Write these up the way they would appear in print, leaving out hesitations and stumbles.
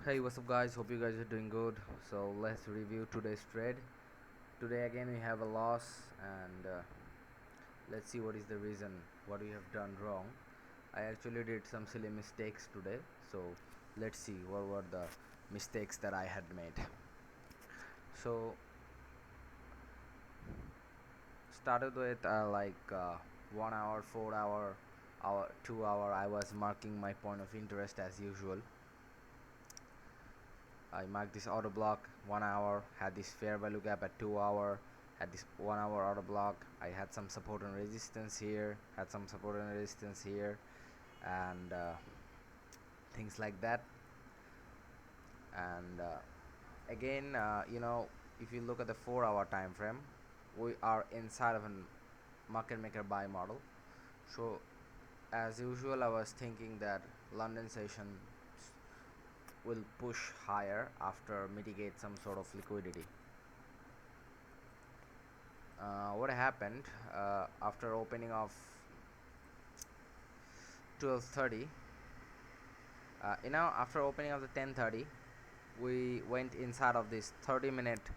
Hey, what's up, guys? Hope you guys are doing good. So let's review today's trade. Today again we have a loss, and let's see what is the reason, what we have done wrong. I actually did some silly mistakes today, so let's see what were the mistakes that I had made. So started with 1 hour, 4 hour, 2 hour. I was marking my point of interest as usual. I marked this auto block 1 hour, had this fair value gap at 2 hour, had this 1 hour auto block. I had some support and resistance here, had some support and resistance here, and things like that. And again, if you look at the 4 hour time frame, we are inside of a market maker buy model. So, as usual, I was thinking that London session will push higher after mitigate some sort of liquidity. What happened after opening of 12:30, after opening of the 10:30, we went inside of this 30-minute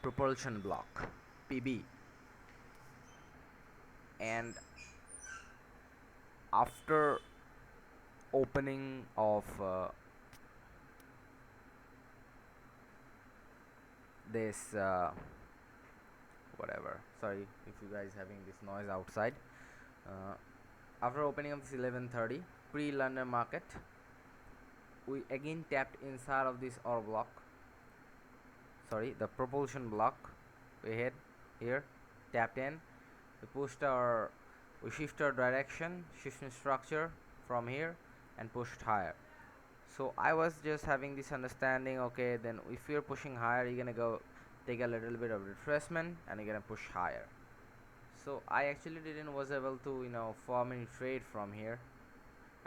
propulsion block PB, and after opening of this whatever, sorry if you guys having this noise outside. uh, After opening of this 11:30 pre-London market, we again tapped inside of this or block, sorry, the propulsion block. We hit here, tapped in, we shift our direction, shifting structure from here, and pushed higher. So I was just having this understanding, okay, then if you're pushing higher, you're gonna go take a little bit of retracement and you're gonna push higher. So I actually didn't was able to form any trade from here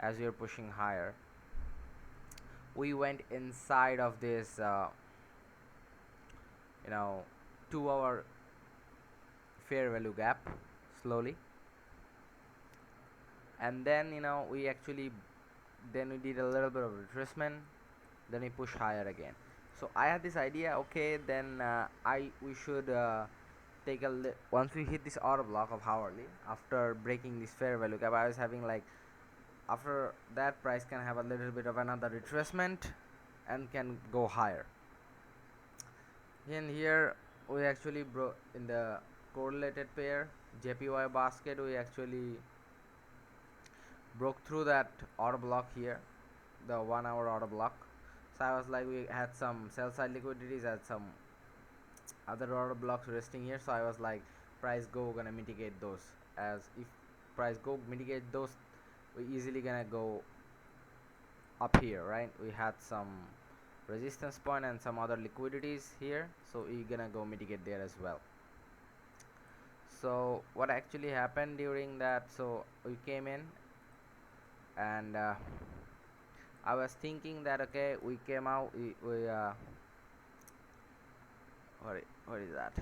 as we are pushing higher. We went inside of this you know 2 hour fair value gap slowly, and then we did a little bit of retracement, then we push higher again. So I had this idea, okay, then I we should once we hit this order block of hourly after breaking this fair value gap. I was having like, after that price can have a little bit of another retracement and can go higher. And here we actually broke in the correlated pair JPY basket. We actually broke through that order block here, the 1 hour order block. So I was like, we had some sell side liquidities, had some other order blocks resting here. So I was like, price go gonna mitigate those. As if price go mitigate those, we easily gonna go up here, right? We had some resistance point and some other liquidities here, so we're gonna go mitigate there as well. So what actually happened during that, so we came in, and I was thinking that, okay, we came out, we what is that,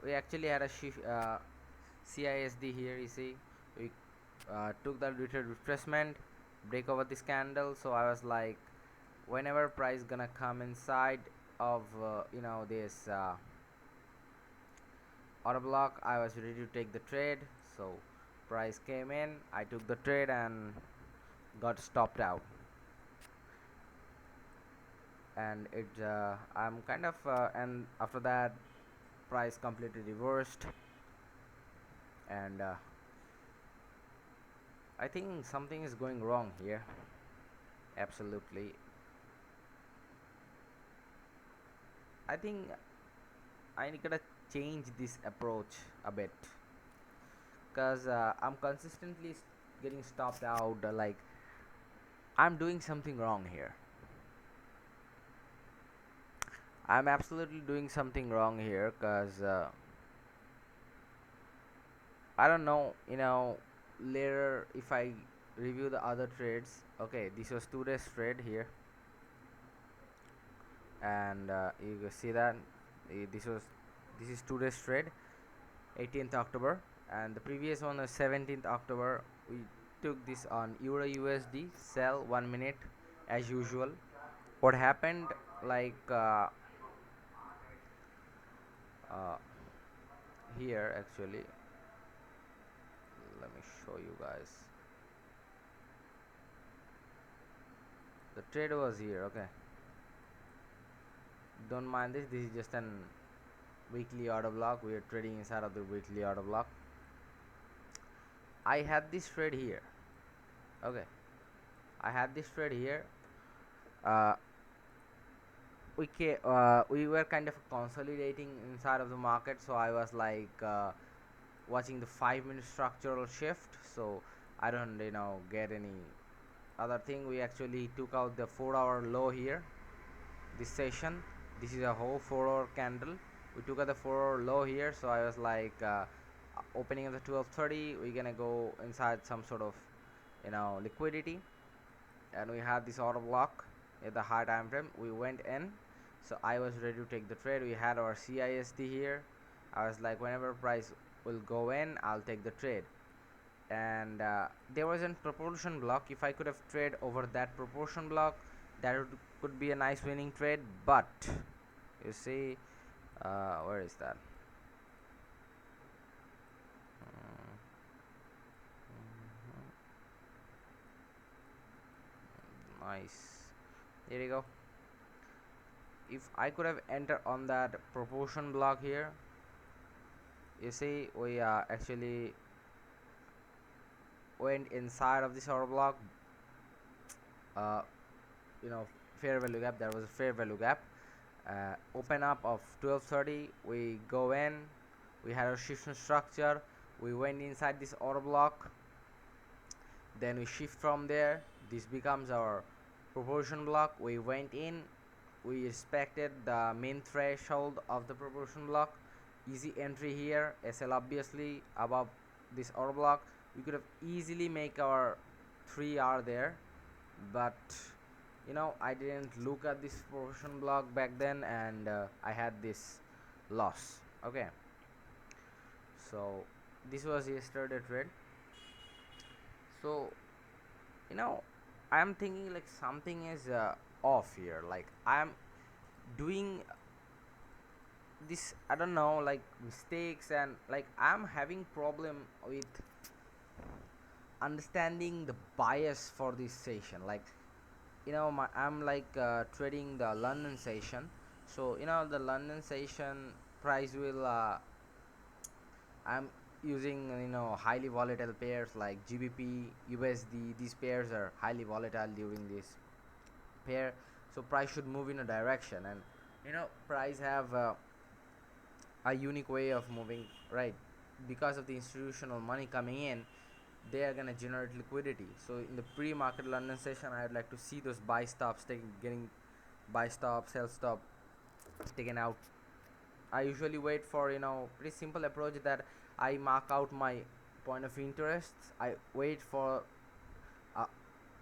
we actually had a shift CISD here. You see, we took the retracement, break over this candle. So I was like, whenever price gonna come inside of this order block, I was ready to take the trade. So price came in, I took the trade and got stopped out, and I'm kind of and after that price completely reversed, and I think something is going wrong here. Absolutely, I think I gotta change this approach a bit, because I'm consistently getting stopped out. Like, I'm doing something wrong here. I'm absolutely doing something wrong here, because I don't know. Later if I review the other trades. Okay, this was today's trade here, and you can see that this is today's trade, 18th October, and the previous one was 17th October. We took this on Euro USD sell 1 minute as usual. what happened, like uh, here actually, let me show you guys. The trade was here. Okay, don't mind this. This is just an weekly order block. We are trading inside of the weekly order block. I had this trade here. Okay, I had this trade here. uh, we were kind of consolidating inside of the market, so I was like watching the 5 minute structural shift, so I don't get any other thing. We actually took out the 4 hour low here this session. This is a whole 4 hour candle. We took out the 4 hour low here, so I was like opening at the 12:30 we're gonna go inside some sort of liquidity, and we had this order block at the high time frame. We went in, so I was ready to take the trade. We had our CISD here. I was like, whenever price will go in, I'll take the trade. And there was a proportion block. If I could have traded over that proportion block, that could be a nice winning trade. But you see, where is that? Nice. There you go. If I could have entered on that proportion block here, you see, we actually went inside of this order block. uh, you know Fair value gap, there was a fair value gap. Open up of 12:30, we go in, we had a shift structure, we went inside this order block, then we shift from there. This becomes our proportion block. We went in, we respected the main threshold of the proportion block. Easy entry here, SL obviously above this order block. We could have easily make our 3R there, but I didn't look at this proportion block back then, and I had this loss. Okay, so this was yesterday trade. So you know I'm thinking like something is off here. Like I'm doing this, I don't know, like mistakes, and like I'm having problem with understanding the bias for this session. Like I'm like trading the London session. So the London session price will I'm using highly volatile pairs like GBP, USD. These pairs are highly volatile during this pair, so price should move in a direction. And price have a unique way of moving, right? Because of the institutional money coming in, they are gonna generate liquidity. So in the pre-market London session, I'd like to see those buy stops getting buy stop, sell stop taken out. I usually wait for pretty simple approach that I mark out my point of interest. I wait for uh,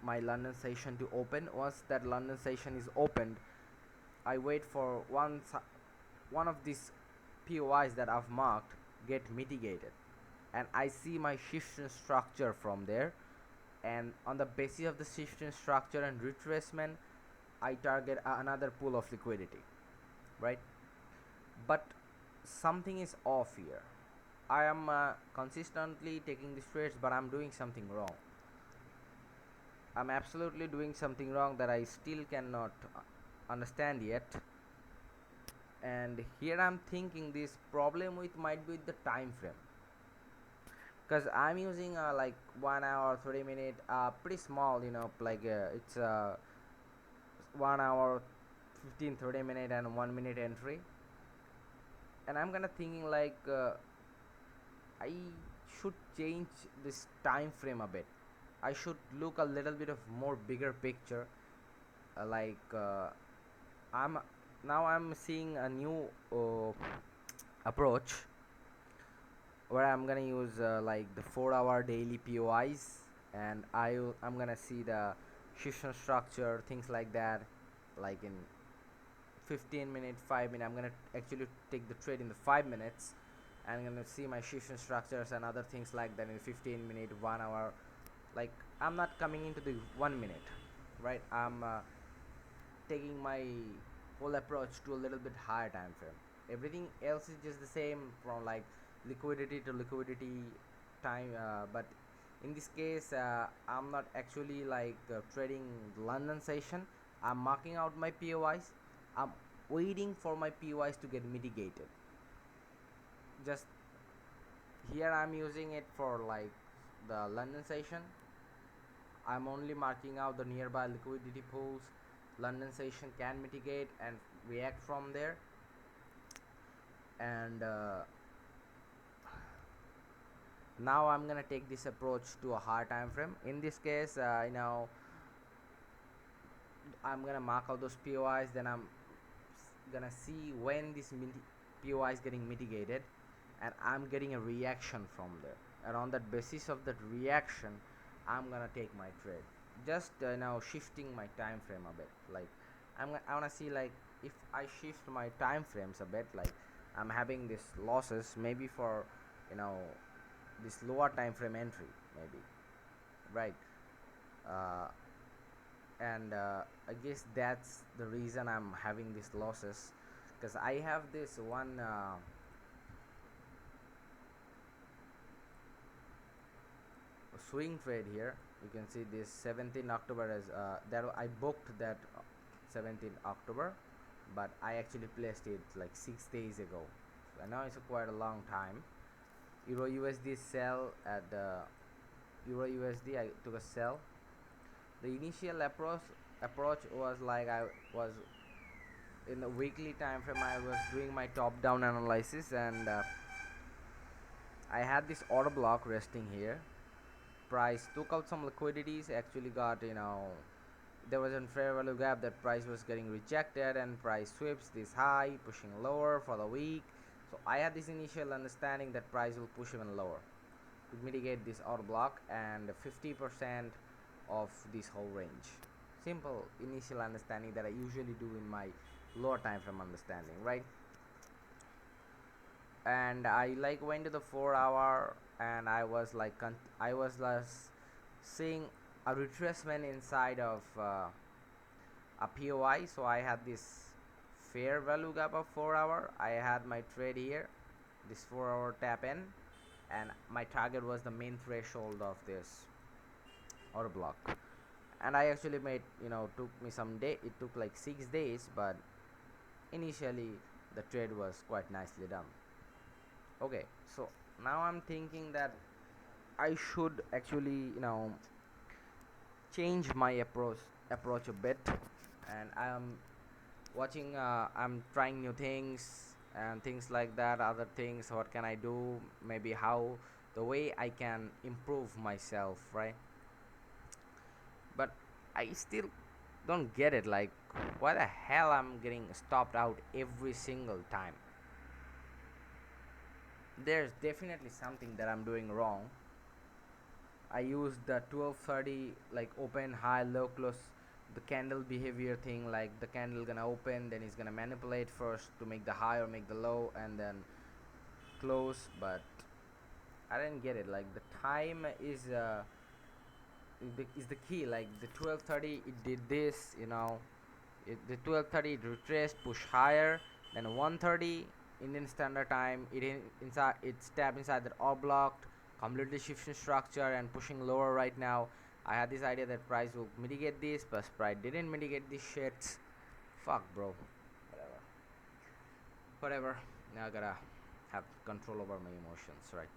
my London session to open. Once that London session is opened, I wait for one of these POIs that I've marked get mitigated, and I see my shift in structure from there. And on the basis of the shift in structure and retracement, I target another pool of liquidity, right? But something is off here. I am consistently taking these trades, but I'm doing something wrong. I'm absolutely doing something wrong that I still cannot understand yet. And here I'm thinking this problem with might be with the time frame, because I'm using like 1 hour 30 minute, pretty small, like it's 1 hour 15 30 minute and 1 minute entry. And I'm gonna thinking like I should change this time frame a bit. I should look a little bit of more bigger picture. Like I'm I'm seeing a new approach where I'm gonna use like the 4 hour daily POIs, and I'm gonna see the shift structure, things like that. Like in 15 minute, 5 minute, I'm gonna actually take the trade in the 5 minutes, and I'm gonna see my shift structures and other things like that in 15 minute, 1 hour. Like I'm not coming into the 1 minute, right? I'm taking my whole approach to a little bit higher time frame. Everything else is just the same, from like liquidity to liquidity time, but in this case, I'm not actually like trading London session. I'm marking out my POIs. I'm waiting for my POIs to get mitigated. Just here I'm using it for like the London session. I'm only marking out the nearby liquidity pools London session can mitigate and react from there. And now I'm gonna take this approach to a higher time frame. In this case, I'm gonna mark out those POIs, then I'm gonna see when this POI is getting mitigated, and I'm getting a reaction from there, and on that basis of that reaction I'm gonna take my trade. Just now shifting my time frame a bit, like I wanna see, like, if I shift my time frames a bit, like I'm having this losses maybe for you know this lower time frame entry, maybe, right? uh, and I guess that's the reason I'm having these losses, because I have this one swing trade here. You can see this 17 October as that I booked that 17 October, but I actually placed it like 6 days ago. So I know it's quite a long time. Euro USD sell at the Euro USD. I took a sell. The initial approach was like I was in the weekly time frame. I was doing my top down analysis, and I had this order block resting here. Price took out some liquidities, actually got, there was a fair value gap, that price was getting rejected, and price sweeps this high, pushing lower for the week. So I had this initial understanding that price will push even lower to mitigate this order block and 50% of this whole range. Simple initial understanding that I usually do in my lower time frame understanding, right? And I like went to the 4 hour, and I was seeing a retracement inside of a POI. So I had this fair value gap of 4 hour. I had my trade here, this 4 hour tap in, and my target was the main threshold of this order block. And I actually made, took me some day, it took like 6 days, but initially the trade was quite nicely done. Okay, so now I'm thinking that I should actually, change my approach a bit, and I'm trying new things and things like that, other things. What can I do? Maybe how the way I can improve myself, right? But I still don't get it. Like, why the hell I'm getting stopped out every single time? There's definitely something that I'm doing wrong. I used the 12:30 like open, high, low, close, the candle behavior thing. Like the candle gonna open, then it's gonna manipulate first to make the high or make the low, and then close. But I didn't get it. Like the time is the key. Like the 12:30 it did this, the 12:30 it retraced, push higher, then 1:30 Indian Standard Time it tapped inside that all blocked, completely shifting structure and pushing lower right now. I had this idea that price will mitigate this, but price didn't mitigate this shit. Fuck, bro. Whatever. Now I gotta have control over my emotions, right?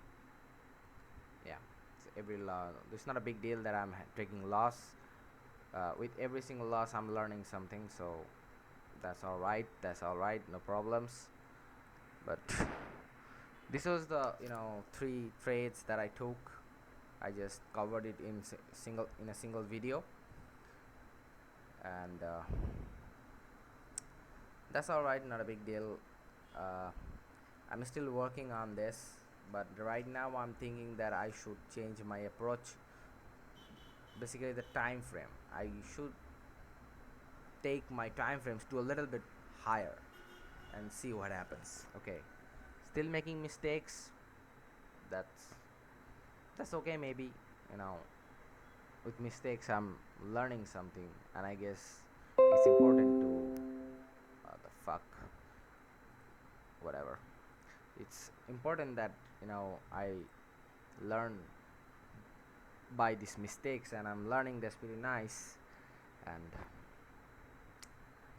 Yeah. It's every it's not a big deal that I'm taking loss. With every single loss, I'm learning something, so that's all right. That's all right. No problems. But this was the 3 trades that I took. I just covered it in a single video, and that's all right. Not a big deal. Uh, I'm still working on this, but right now I'm thinking that I should change my approach. Basically, the time frame. I should take my time frames to a little bit higher and see what happens. Okay, still making mistakes. That's that's okay. Maybe, you know with mistakes I'm learning something, and I guess it's it's important to the fuck whatever. It's important that I learn by these mistakes, and I'm learning that's pretty nice, and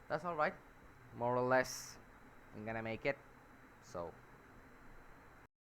that's all right. More or less, I'm gonna make it. So